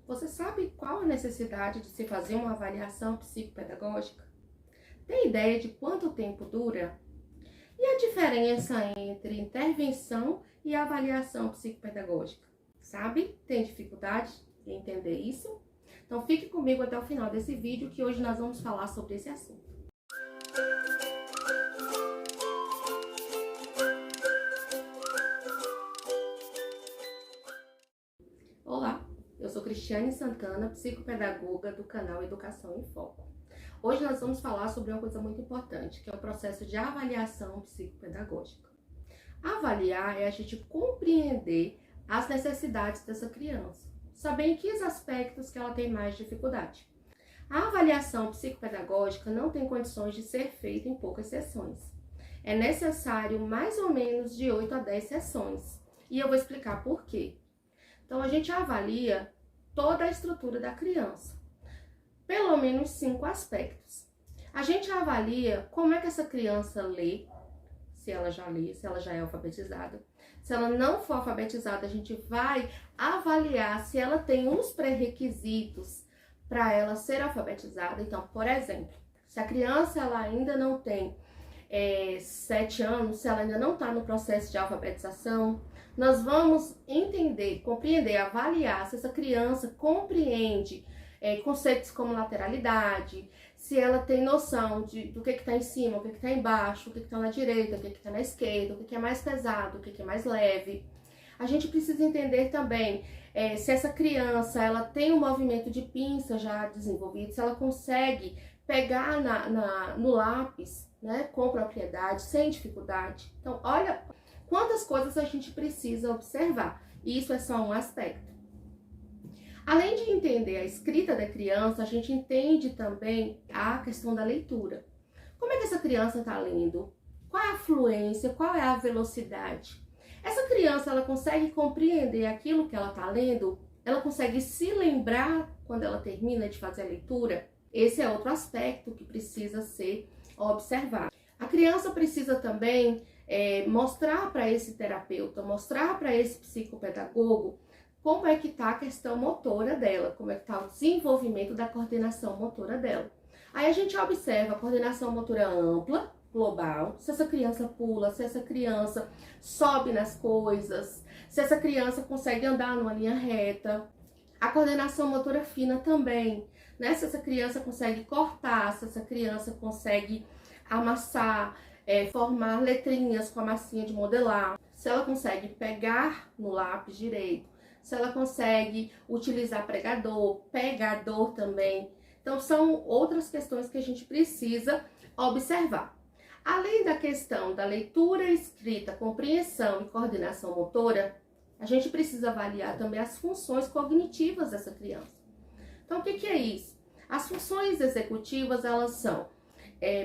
Você sabe qual a necessidade de se fazer uma avaliação psicopedagógica? Tem ideia de quanto tempo dura? E a diferença entre intervenção e avaliação psicopedagógica? Sabe? Tem dificuldade em entender isso? Então fique comigo até o final desse vídeo que hoje nós vamos falar sobre esse assunto. Olá, eu sou Cristiane Santana, psicopedagoga do canal Educação em Foco. Hoje nós vamos falar sobre uma coisa muito importante, que é o processo de avaliação psicopedagógica. Avaliar é a gente compreender as necessidades dessa criança, saber em que aspectos que ela tem mais dificuldade. A avaliação psicopedagógica não tem condições de ser feita em poucas sessões. É necessário mais ou menos de 8 a 10 sessões, e eu vou explicar por quê. Então, a gente avalia toda a estrutura da criança, pelo menos 5 aspectos. A gente avalia como é que essa criança lê, se ela já é alfabetizada. Se ela não for alfabetizada, a gente vai avaliar se ela tem uns pré-requisitos para ela ser alfabetizada. Então, por exemplo, se a criança ela ainda não tem 7 anos, se ela ainda não está no processo de alfabetização, nós vamos entender, compreender, avaliar se essa criança compreende conceitos como lateralidade, se ela tem noção do que está em cima, o que está embaixo, o que está na direita, o que está na esquerda, o que é mais pesado, o que é mais leve. A gente precisa entender também se essa criança ela tem um movimento de pinça já desenvolvido, se ela consegue pegar no lápis, né, com propriedade, sem dificuldade. Então, olha quantas coisas a gente precisa observar. E isso é só um aspecto. Além de entender a escrita da criança, a gente entende também a questão da leitura. Como é que essa criança está lendo? Qual é a fluência? Qual é a velocidade? Essa criança, ela consegue compreender aquilo que ela está lendo? Ela consegue se lembrar quando ela termina de fazer a leitura? Esse é outro aspecto que precisa ser observado. A criança precisa também mostrar para esse terapeuta, mostrar para esse psicopedagogo como é que está a questão motora dela, como é que está o desenvolvimento da coordenação motora dela. Aí a gente observa a coordenação motora ampla, global, se essa criança pula, se essa criança sobe nas coisas, se essa criança consegue andar numa linha reta. A coordenação motora fina também, né? Se essa criança consegue cortar, se essa criança consegue amassar, formar letrinhas com a massinha de modelar, se ela consegue pegar no lápis direito, se ela consegue utilizar pregador, pegador também. Então, são outras questões que a gente precisa observar. Além da questão da leitura, escrita, compreensão e coordenação motora, a gente precisa avaliar também as funções cognitivas dessa criança. Então, o que é isso? As funções executivas, elas são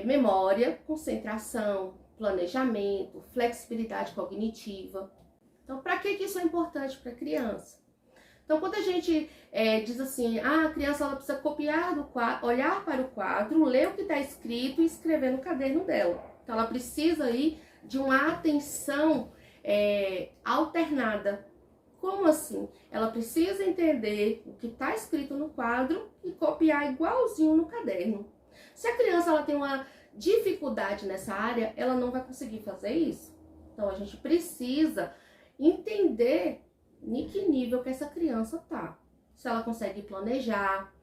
memória, concentração, planejamento, flexibilidade cognitiva. Então, para que isso é importante para a criança? Então, quando a gente diz assim, a criança ela precisa copiar do quadro, olhar para o quadro, ler o que está escrito e escrever no caderno dela. Então, ela precisa aí de uma atenção alternada. Como assim? Ela precisa entender o que está escrito no quadro e copiar igualzinho no caderno. Se a criança ela tem uma dificuldade nessa área, ela não vai conseguir fazer isso. Então, a gente precisa entender em que nível que essa criança tá. Se ela consegue planejar,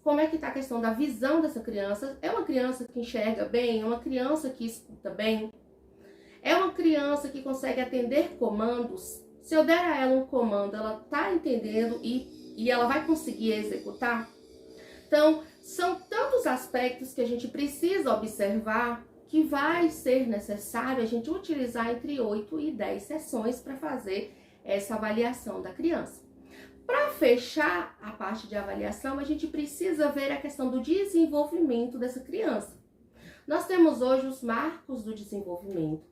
como é que tá a questão da visão dessa criança. É uma criança que enxerga bem? É uma criança que escuta bem? É uma criança que consegue atender comandos? Se eu der a ela um comando, ela tá entendendo e ela vai conseguir executar? Então, são tantos aspectos que a gente precisa observar que vai ser necessário a gente utilizar entre 8 e 10 sessões para fazer essa avaliação da criança. Para fechar a parte de avaliação, a gente precisa ver a questão do desenvolvimento dessa criança. Nós temos hoje os marcos do desenvolvimento,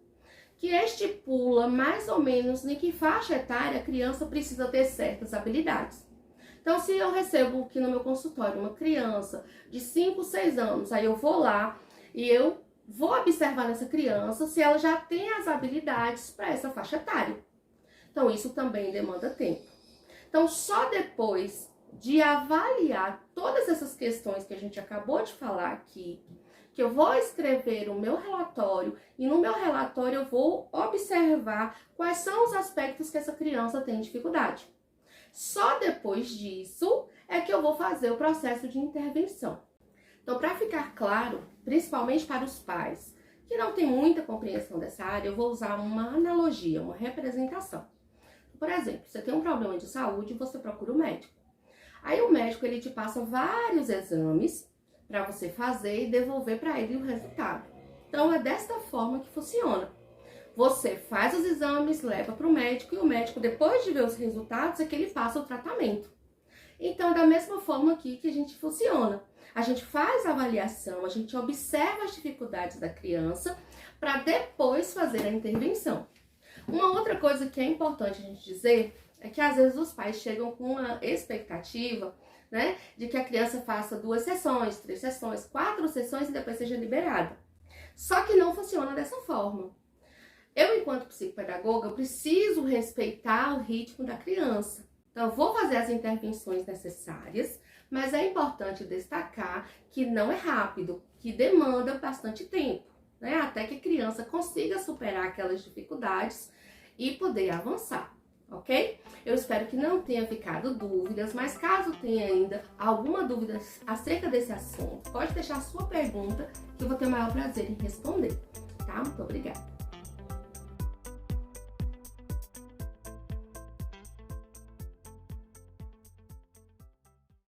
que estipula mais ou menos em que faixa etária a criança precisa ter certas habilidades. Então, se eu recebo aqui no meu consultório uma criança de 5, 6 anos, aí eu vou lá e eu vou observar nessa criança se ela já tem as habilidades para essa faixa etária. Então, isso também demanda tempo. Então, só depois de avaliar todas essas questões que a gente acabou de falar aqui, que eu vou escrever o meu relatório e no meu relatório eu vou observar quais são os aspectos que essa criança tem dificuldade. Só depois disso é que eu vou fazer o processo de intervenção. Então, para ficar claro, principalmente para os pais que não têm muita compreensão dessa área, eu vou usar uma analogia, uma representação. Por exemplo, você tem um problema de saúde e você procura o médico. Aí o médico ele te passa vários exames para você fazer e devolver para ele o resultado. Então, é desta forma que funciona. Você faz os exames, leva para o médico e o médico, depois de ver os resultados, é que ele passa o tratamento. Então, da mesma forma aqui que a gente funciona. A gente faz a avaliação, a gente observa as dificuldades da criança para depois fazer a intervenção. Uma outra coisa que é importante a gente dizer é que às vezes os pais chegam com uma expectativa, né, de que a criança faça 2 sessões, 3 sessões, 4 sessões e depois seja liberada. Só que não funciona dessa forma. Eu, enquanto psicopedagoga, eu preciso respeitar o ritmo da criança. Então, eu vou fazer as intervenções necessárias, mas é importante destacar que não é rápido, que demanda bastante tempo, né? Até que a criança consiga superar aquelas dificuldades e poder avançar, ok? Eu espero que não tenha ficado dúvidas, mas caso tenha ainda alguma dúvida acerca desse assunto, pode deixar a sua pergunta que eu vou ter o maior prazer em responder, tá? Muito obrigada!